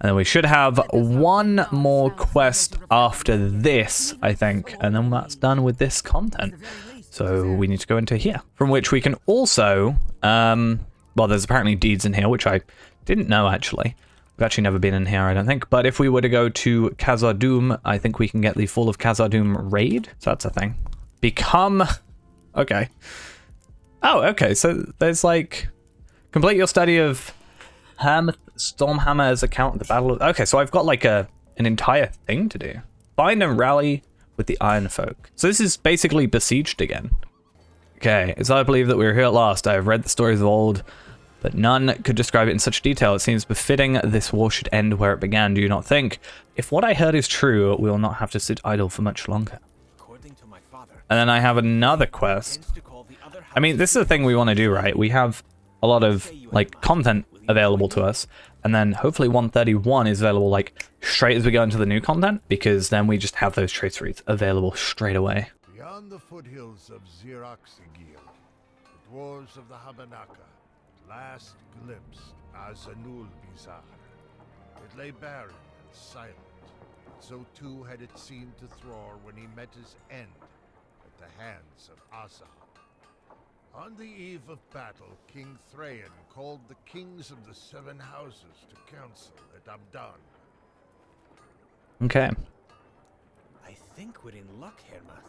And then we should have one more quest after this, I think. And then that's done with this content. So we need to go into here, from which we can also, well, there's apparently deeds in here, which I didn't know, actually. We've actually never been in here, I don't think. But if we were to go to Khazad-dûm, I think we can get the Fall of Khazad-dûm raid. So that's a thing. Become... Okay. Oh, okay. So there's like... Complete your study of Stormhammer's account of the Battle of... Okay, so I've got like an entire thing to do. Find and rally with the Iron Folk. So this is basically besieged again. Okay, as I believe that we are here at last. I have read the stories of old, but none could describe it in such detail. It seems befitting this war should end where it began, do you not think? If what I heard is true, we will not have to sit idle for much longer. And then I have another quest. I mean, this is the thing we want to do, right? We have a lot of, like, content available to us. And then hopefully 131 is available, like, straight as we go into the new content, because then we just have those trace routes available straight away. Beyond the foothills of Xiraxigil, the dwarves of the Habanaka last glimpsed Azanul Bizarre. It lay barren and silent. So too had it seemed to Thror when he met his end at the hands of Asa. On the eve of battle, King Thrain called the kings of the seven houses to council at Abdan. Okay. I think we're in luck, Hermath.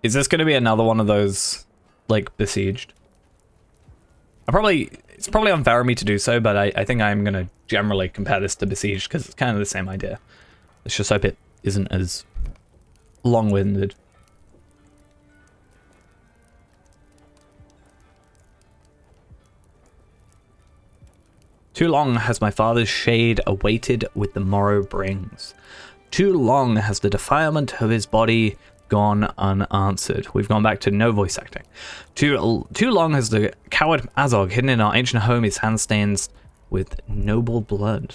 Is this going to be another one of those, like, besieged? It's probably unfair of me to do so, but I think I'm going to generally compare this to besieged because it's kind of the same idea. Let's just hope it isn't as long-winded. Too long has my father's shade awaited with the morrow brings. Too long has the defilement of his body gone unanswered. We've gone back to no voice acting. Too long has the coward Azog hidden in our ancient home his hand stains with noble blood.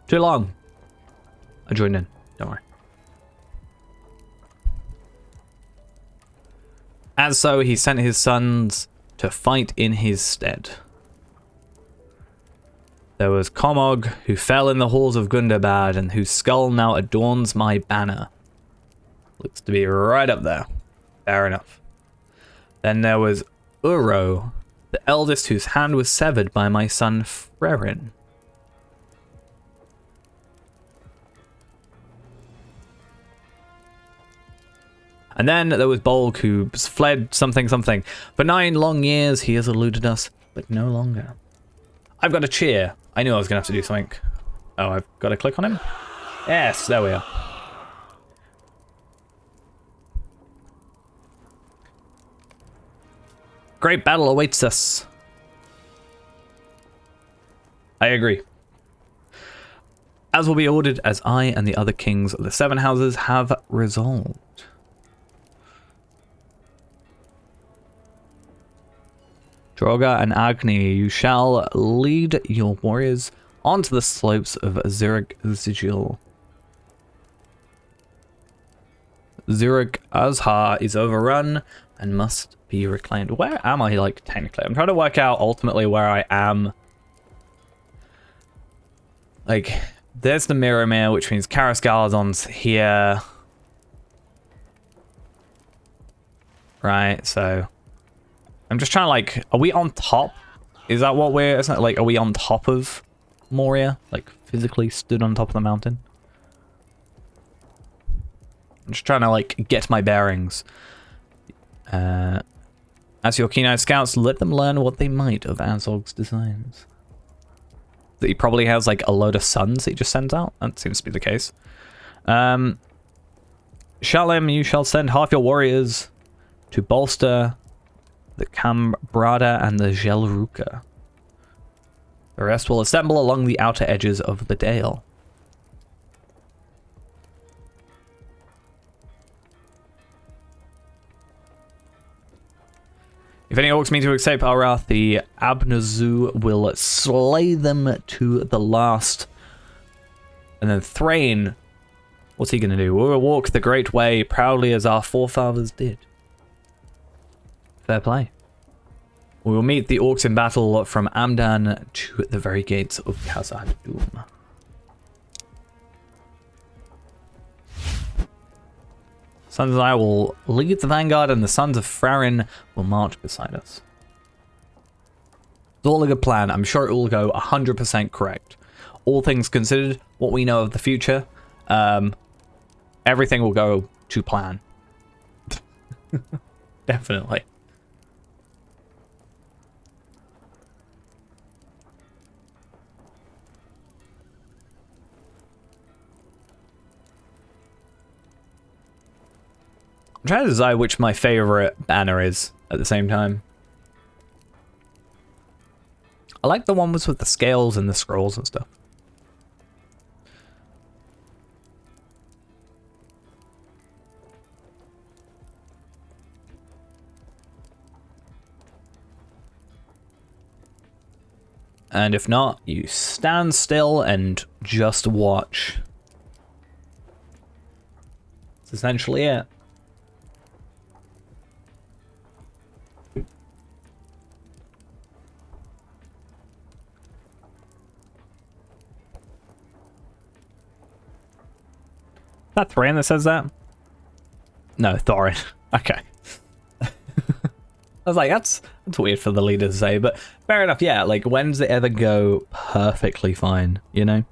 Too long. I joined in. Don't worry. As so, he sent his sons to fight in his stead. There was Komog, who fell in the halls of Gundabad, and whose skull now adorns my banner. Looks to be right up there. Fair enough. Then there was Uro, the eldest whose hand was severed by my son Frerin. And then there was Bolg, who fled something. For 9 long years he has eluded us, but no longer. I've got a cheer. I knew I was going to have to do something. Oh, I've got to click on him? Yes, there we are. Great battle awaits us. I agree. As will be ordered, as I and the other kings of the seven houses have resolved. Droga and Agni, you shall lead your warriors onto the slopes of Xiraxigil. Xirax-Azhar is overrun and must be reclaimed. Where am I, like, technically? I'm trying to work out ultimately where I am. Like, there's the Mirror, which means Karas Galadon's here. Right, so... I'm just trying to, like, are we on top? Is that what we're, isn't it, like, are we on top of Moria? Like, physically stood on top of the mountain? I'm just trying to, like, get my bearings. As your keen-eyed scouts, let them learn what they might of Azog's designs. That he probably has, like, a load of suns that he just sends out? That seems to be the case. Shalem, you shall send half your warriors to bolster the Kambrada and the Gelruka. The rest will assemble along the outer edges of the dale. If any orcs mean to escape our wrath, the Abnazu will slay them to the last. And then Thrain, what's he going to do? We will walk the great way proudly as our forefathers did. Fair play. We will meet the orcs in battle from Amdan to the very gates of Khazad-dûm. Sons and I will lead the vanguard, and the sons of Farin will march beside us. It's all a good plan. I'm sure it will go 100% correct. All things considered, what we know of the future, everything will go to plan. Definitely. I'm trying to decide which my favorite banner is at the same time. I like the one with the scales and the scrolls and stuff. And if not, you stand still and just watch. That's essentially it. Is that Thorin that says that? No, Thorin. Okay. I was like, that's weird for the leader to say, but fair enough, yeah, like, when does it ever go perfectly fine, you know?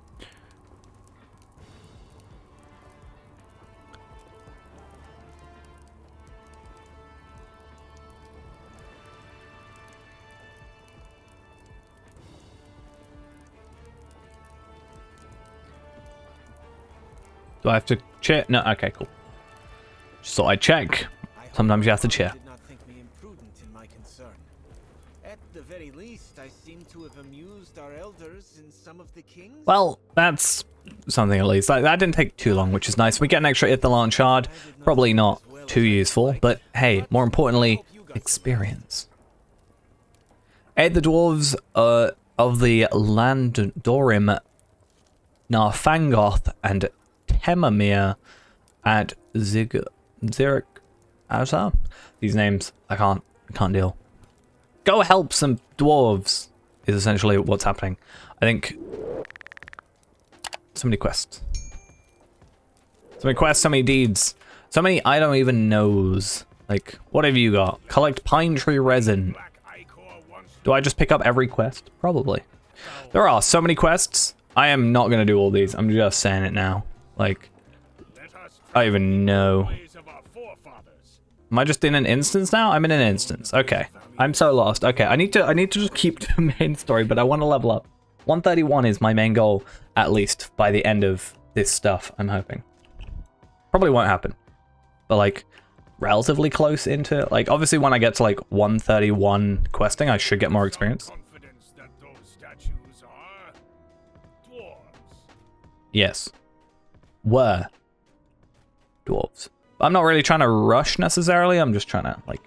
Do I have to check? No, okay, cool. Just thought I'd check. Sometimes you have to check. Did not think me imprudent in my concern. At the very least, I seem to have amused our elders and some of the kings. Well, that's something at least. That didn't take too long, which is nice. We get an extra Ithalan shard. Probably not too useful, but hey, more importantly, experience. Aid the dwarves of the land Dorim, Narfangoth, and Temamir at Zirik Azar. These names I can't deal. Go help some dwarves is essentially what's happening. I think so many quests. So many quests, so many deeds. So many I don't even knows. Like, what have you got? Collect pine tree resin. Do I just pick up every quest? Probably. There are so many quests. I am not going to do all these. I'm just saying it now. Like, I don't even know. Am I just in an instance now? I'm in an instance. Okay. I'm so lost. Okay, I need to just keep the main story, but I want to level up. 131 is my main goal, at least, by the end of this stuff, I'm hoping. Probably won't happen. But, like, relatively close into it. Like, obviously, when I get to, like, 131 questing, I should get more experience. Yes. Were dwarves. I'm not really trying to rush necessarily. I'm just trying to, like,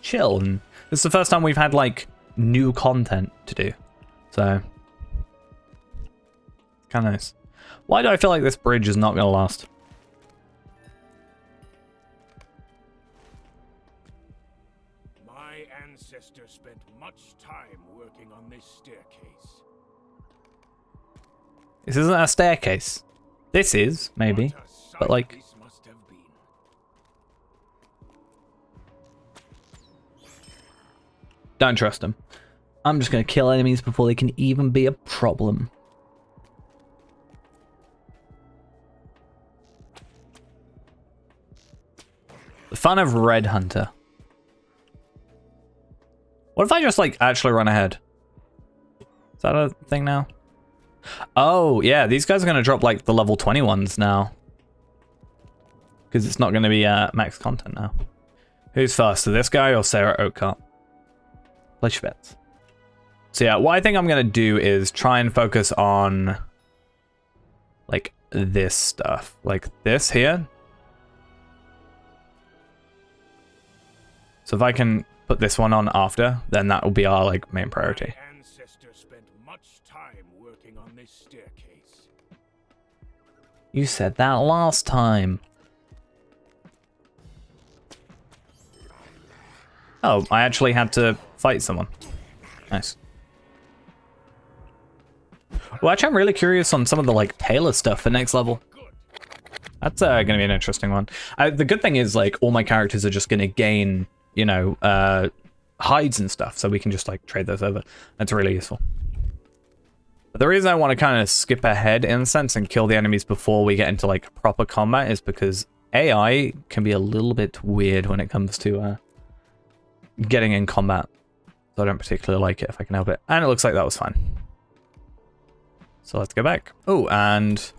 chill. And this is the first time we've had, like, new content to do. So, kind of nice. Why do I feel like this bridge is not going to last? My ancestors spent much time working on this staircase. This isn't a staircase. This is, maybe. But, like, This must have been. don't trust them. I'm just going to kill enemies before they can even be a problem. The fun of Red Hunter. What if I just, like, actually run ahead? Is that a thing now? Oh, yeah, these guys are going to drop, like, the level 20 ones now. Because it's not going to be max content now. Who's faster, this guy or Sarah Oakart? Place your bets. So yeah, what I think I'm going to do is try and focus on, like, this stuff. Like this here. So if I can put this one on after, then that will be our, like, main priority. My ancestors spent much time working on this staircase. You said that last time. Oh, I actually had to fight someone. Nice. Well, actually, I'm really curious on some of the, like, tailor stuff for next level. That's going to be an interesting one. The good thing is, like, all my characters are just going to gain, you know, hides and stuff, so we can just, like, trade those over. That's really useful. But the reason I want to kind of skip ahead, in a sense, and kill the enemies before we get into, like, proper combat is because AI can be a little bit weird when it comes to getting in combat. So I don't particularly like it if I can help it. And it looks like that was fine. So let's go back. Oh, and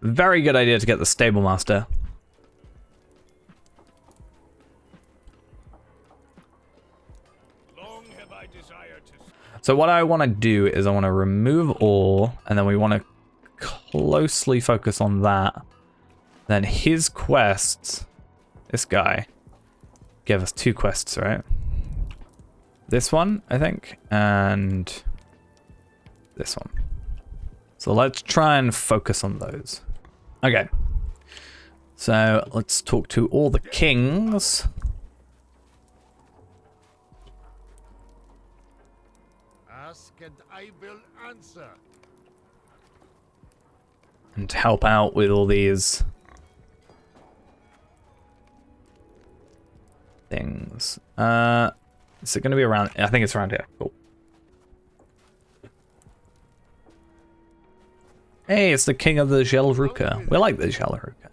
very good idea to get the Stable Master. Long have I desired to... So what I want to do is I want to remove all, and then we want to closely focus on that. Then his quests, this guy, gave us 2 quests, right? This one, I think, and this one. So let's try and focus on those. Okay. So let's talk to all the kings. Ask and I will answer. And help out with all these things. Is it going to be around? I think it's around here. Cool. Hey, it's the king of the Gelruka. We like the Gelruka.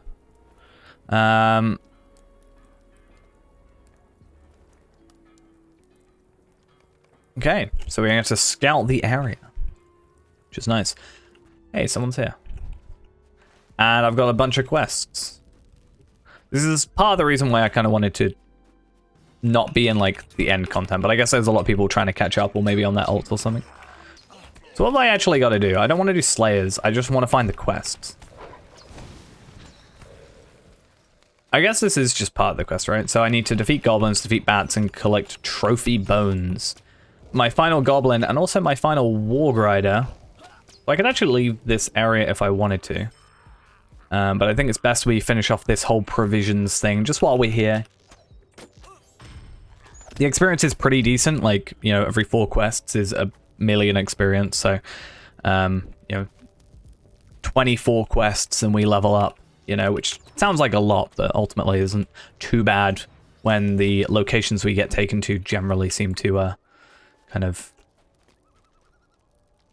Okay, so we're going to have to scout the area, which is nice. Hey, someone's here. And I've got a bunch of quests. This is part of the reason why I kind of wanted to not be in, like, the end content, but I guess there's a lot of people trying to catch up, or maybe on that ult or something. So what have I actually got to do? I don't want to do Slayers, I just want to find the quests. I guess this is just part of the quest, right? So I need to defeat goblins, defeat bats, and collect trophy bones. My final goblin, and also my final warg rider. So I could actually leave this area if I wanted to. But I think it's best we finish off this whole provisions thing just while we're here. The experience is pretty decent, like, you know, every 4 quests is a million experience, so, you know, 24 quests and we level up, you know, which sounds like a lot, but ultimately isn't too bad when the locations we get taken to generally seem to, kind of,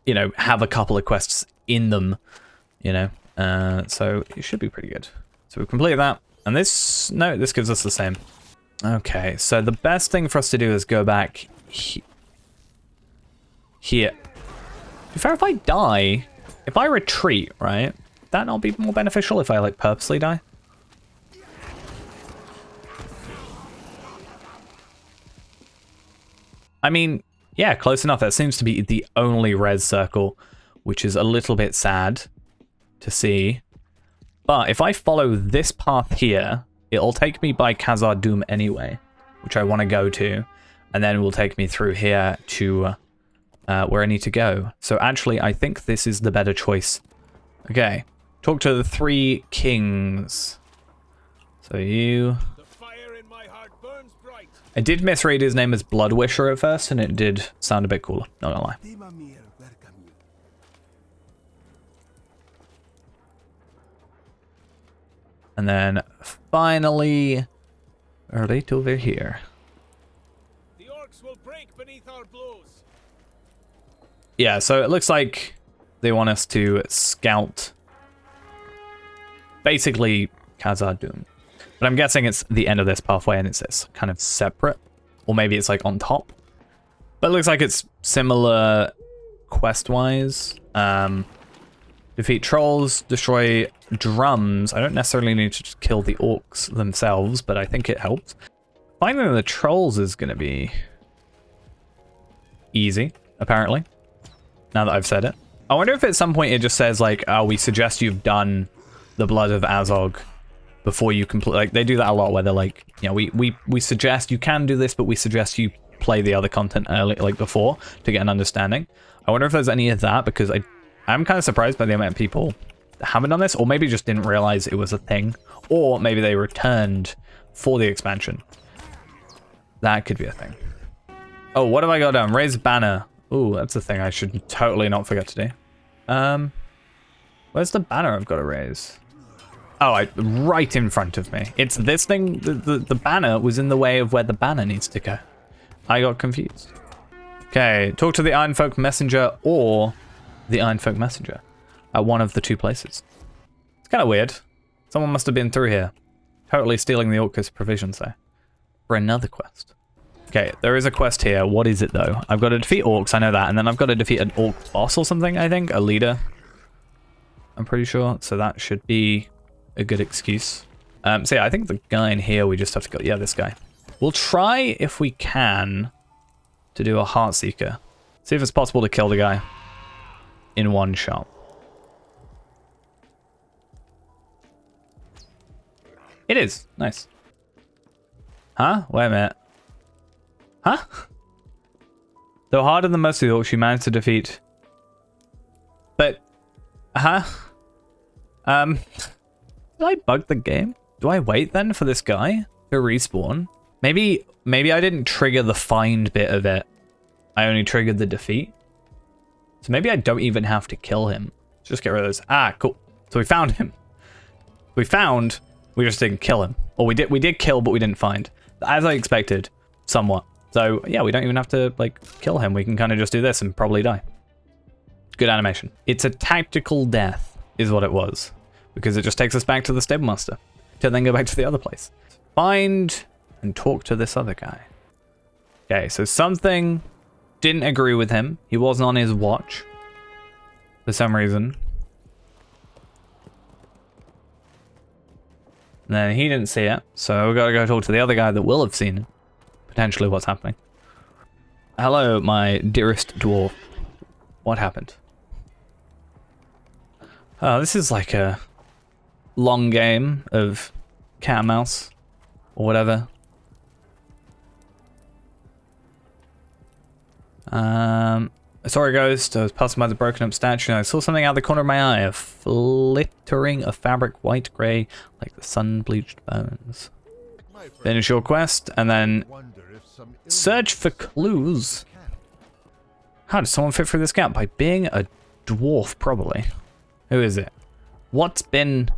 you know, have a couple of quests in them, you know, so it should be pretty good. So we've completed that, and this, no, this gives us the same. Okay, so the best thing for us to do is go back here. To be fair, if I die, if I retreat, right, would that not be more beneficial if I, like, purposely die? I mean, yeah, close enough. That seems to be the only res circle, which is a little bit sad to see. But if I follow this path here, it'll take me by Khazar Dûm anyway, which I want to go to, and then it will take me through here to where I need to go. So actually, I think this is the better choice. Okay, talk to the 3 kings. So you... The fire in my heart burns bright. I did misread his name as Bloodwisher at first, and it did sound a bit cooler, not gonna lie. And then finally, right over here. The orcs will break beneath our blows. Yeah, so it looks like they want us to scout basically Khazar Dûm. But I'm guessing it's the end of this pathway and it's kind of separate. Or maybe it's like on top. But it looks like it's similar quest-wise. Defeat trolls, destroy drums. I don't necessarily need to just kill the orcs themselves, but I think it helps. Finding the trolls is going to be easy, apparently, now that I've said it. I wonder if at some point it just says, like, oh, we suggest you've done the Blood of Azog before you complete. Like, they do that a lot where they're like, you know, we suggest you can do this, but we suggest you play the other content early, like before, to get an understanding. I wonder if there's any of that, because I'm kind of surprised by the amount of people that haven't done this, or maybe just didn't realize it was a thing, or maybe they returned for the expansion. That could be a thing. Oh, what have I got down? Raise banner. Ooh, that's a thing I should totally not forget to do. Where's the banner I've got to raise? Oh, right in front of me. It's this thing. The banner was in the way of where the banner needs to go. I got confused. Okay, talk to the Ironfolk Messenger or the Ironfolk Messenger at one of the two places. It's kind of weird. Someone must have been through here. Totally stealing the Orcus provisions though. For another quest. Okay, there is a quest here. What is it though? I've got to defeat orcs, I know that. And then I've got to defeat an orc boss or something, I think. A leader. I'm pretty sure. So that should be a good excuse. So yeah, I think the guy in here we just have to go. Yeah, this guy. We'll try if we can to do a Heartseeker. See if it's possible to kill the guy in one shot. It is. Nice. Huh? Wait a minute. Huh? Though harder than most of the orcs, you managed to defeat. But, huh? Did I bug the game? Do I wait then for this guy to respawn? Maybe I didn't trigger the find bit of it. I only triggered the defeat. So maybe I don't even have to kill him. Just get rid of this. Ah, cool. So we found him. We just didn't kill him. Or we did kill, but we didn't find. As I expected, somewhat. So yeah, we don't even have to like kill him. We can kind of just do this and probably die. Good animation. It's a tactical death is what it was. Because it just takes us back to the Stablemaster. To then go back to the other place. Find and talk to this other guy. Okay, so something didn't agree with him. He wasn't on his watch. For some reason. And then he didn't see it. So we gotta go talk to the other guy that will have seen it. Potentially what's happening. Hello, my dearest dwarf. What happened? Oh, this is like a long game of cat and mouse or whatever. Sorry, ghost. I was passing by the broken up statue and I saw something out of the corner of my eye. A flittering of fabric, white grey, like the sun-bleached bones. Finish your quest and then search for clues. How does someone fit through this gap? By being a dwarf, probably. Who is it? What's been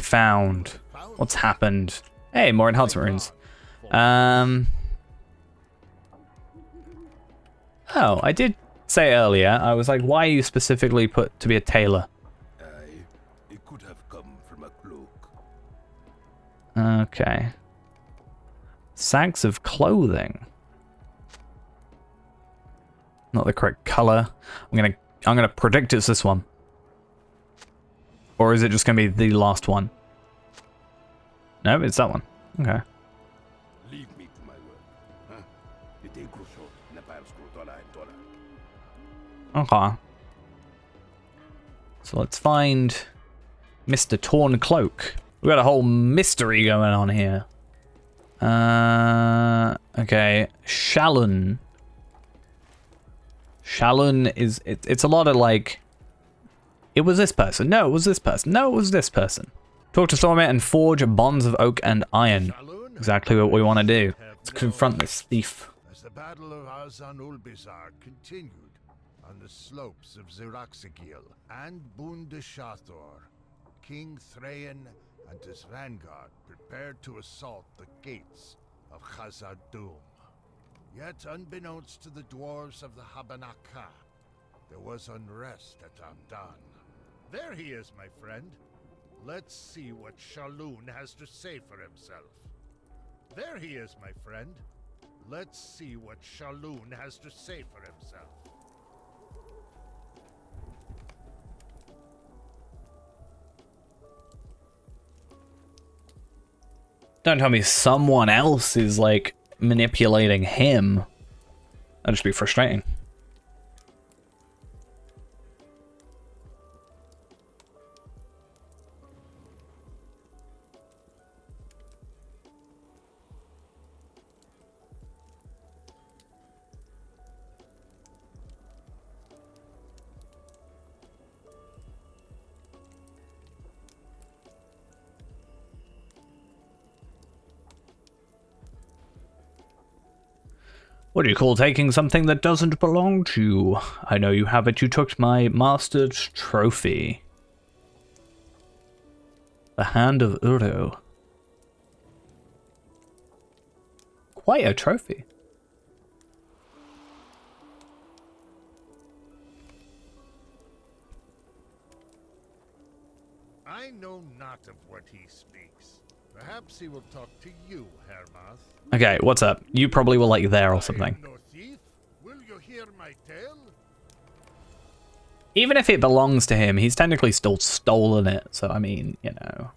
found? What's happened? Hey, more enhancement runes. Oh, I did say earlier, I was like, why are you specifically put to be a tailor? It could have come from a cloak. Okay. Sacks of clothing. Not the correct color. I'm gonna predict it's this one. Or is it just gonna be the last one? No, it's that one. Okay. Leave me to my work. Okay. So let's find Mr. Torn Cloak. We got a whole mystery going on here. Okay. Shalun. Shalun is it's a lot of like it was this person. No, it was this person. No, it was this person. Talk to Stormit and forge bonds of oak and iron. Exactly what we want to do. Let's confront this thief. As the Battle of Azan-ul-Bizar continued on the slopes of Xiraxigil and Bundeshathor, King Thrain and his vanguard prepared to assault the gates of Khazad-dûm. Yet, unbeknownst to the dwarves of the Habanaka, there was unrest at Amdan. There he is, my friend. Let's see what Shalun has to say for himself. There he is, my friend. Let's see what Shalun has to say for himself. Don't tell me someone else is like manipulating him. That'd just be frustrating. What do you call taking something that doesn't belong to you? I know you have it. You took my master's trophy. The Hand of Uro. Quite a trophy. I know not of what he speaks. Perhaps he will talk to you, Hermoth. Okay, what's up? You probably were like there or I something. am no thief. Will you hear my tale? Even if it belongs to him, he's technically still stolen it. So, I mean, you know.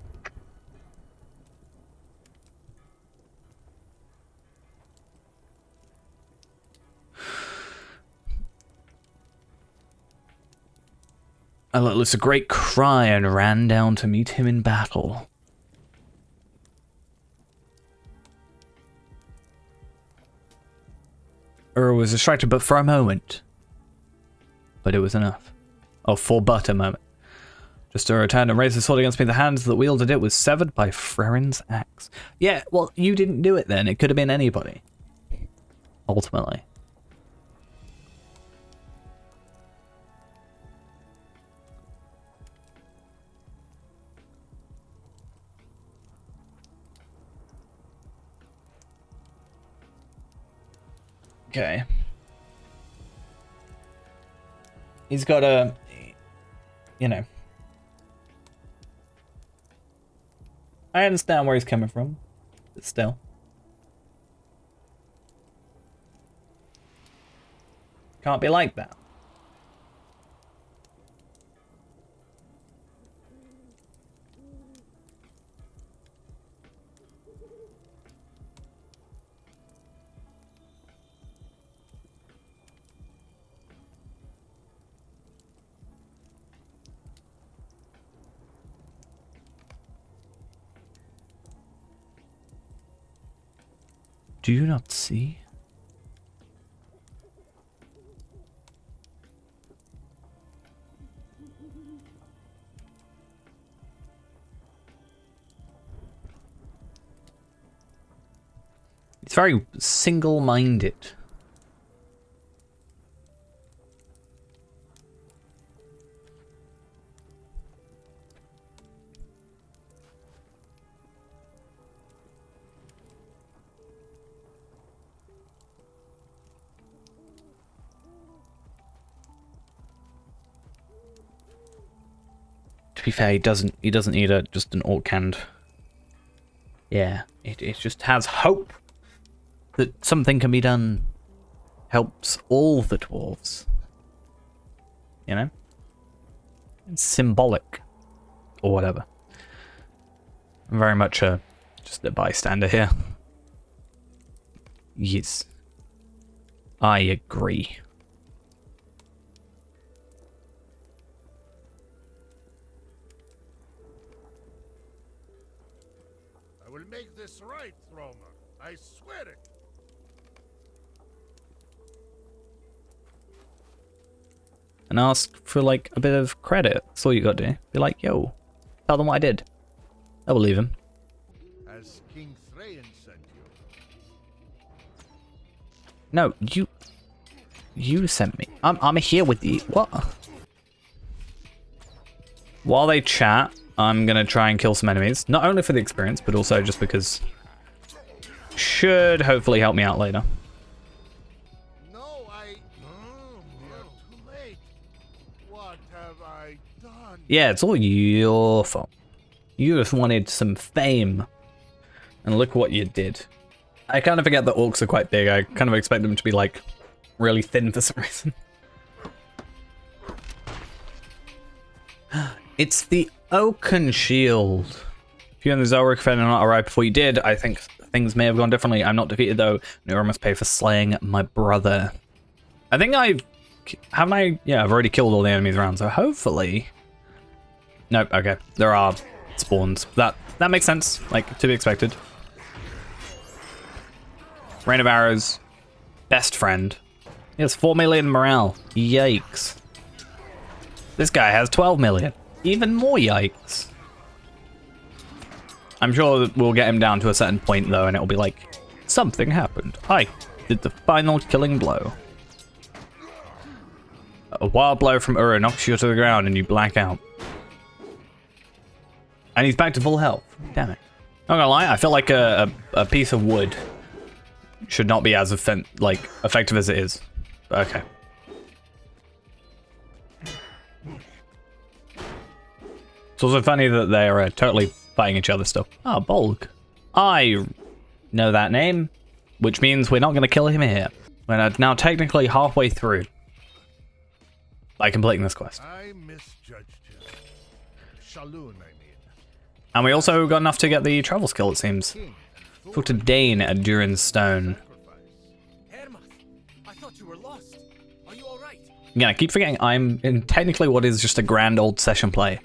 I let loose a great cry and ran down to meet him in battle. Was distracted but for a moment. But it was enough. Oh, for but a moment. Just to return and raise the sword against me, the hand that wielded it was severed by Freren's axe. Yeah, well, you didn't do it then. It could have been anybody. Ultimately. Okay. He's got a, you know. I understand where he's coming from, but still. Can't be like that. Do you not see? It's very single-minded. To be fair, he doesn't need just an orc hand. Yeah, it just has hope that something can be done. Helps all the dwarves. You know? It's symbolic. Or whatever. I'm very much just a bystander here. Yes. I agree. I will make this right, Thromer. I swear it. And ask for like a bit of credit. That's all you gotta do. Be like, yo, tell them what I did. They'll believe him. As King Thrain sent you. No, you sent me. I'm here with you. What? While they chat, I'm gonna try and kill some enemies. Not only for the experience, but also just because should hopefully help me out later. No, we are too late. What have I done? Yeah, it's all your fault. You just wanted some fame. And look what you did. I kind of forget that orcs are quite big. I kind of expect them to be like really thin for some reason. It's the Oaken Shield. If you and the Zelric Fen had not arrived before you did, I think things may have gone differently. I'm not defeated though. Nora must pay for slaying my brother. I think yeah, I've already killed all the enemies around, so hopefully. Nope, okay. There are spawns. That makes sense. Like, to be expected. Rain of Arrows. Best friend. He has 4 million morale. Yikes. This guy has 12 million. Even more yikes. I'm sure that we'll get him down to a certain point though, and it'll be like, something happened. Hi. did the final killing blow. A wild blow from Ura knocks you to the ground and you black out. And he's back to full health. Damn it. Not gonna lie, I feel like a piece of wood should not be as effective as it is. But okay. It's also funny that they're totally fighting each other still. Ah, Bolg. I know that name, which means we're not going to kill him here. We're now technically halfway through by completing this quest. I misjudged you. Shalun, I mean. And we also got enough to get the travel skill, it seems. Talk to Dane at Durin's Stone. Hermas, I thought you were lost. Are you alright? Yeah, I keep forgetting I'm in technically what is just a grand old session play.